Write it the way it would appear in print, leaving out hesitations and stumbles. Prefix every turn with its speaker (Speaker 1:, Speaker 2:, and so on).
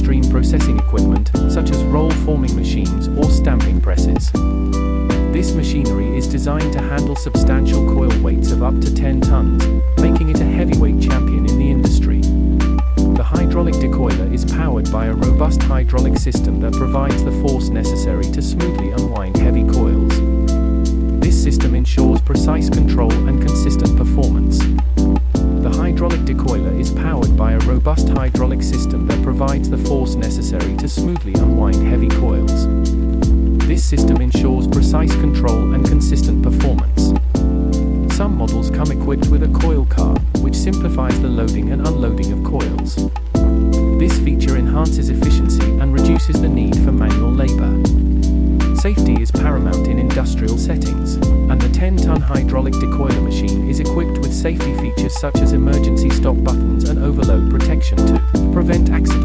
Speaker 1: upstream processing equipment, such as roll forming machines or stamping presses. This machinery is designed to handle substantial coil weights of up to 10 tons, making it a heavyweight champion in the industry. The hydraulic decoiler is powered by a robust hydraulic system that provides the force necessary to smoothly unwind heavy coils. This system ensures precise control and consistent performance. The hydraulic decoiler is powered by a robust hydraulic system that provides the force necessary to smoothly unwind heavy coils. This system ensures precise control and consistent performance. Some models come equipped with a coil car, which simplifies the loading and unloading of coils. This feature enhances efficiency and reduces the need for manual labor. Safety is paramount in industrial settings, and the 10-ton hydraulic decoiler machine is equipped with safety features such as emergency stop buttons and overload protection to prevent accidents.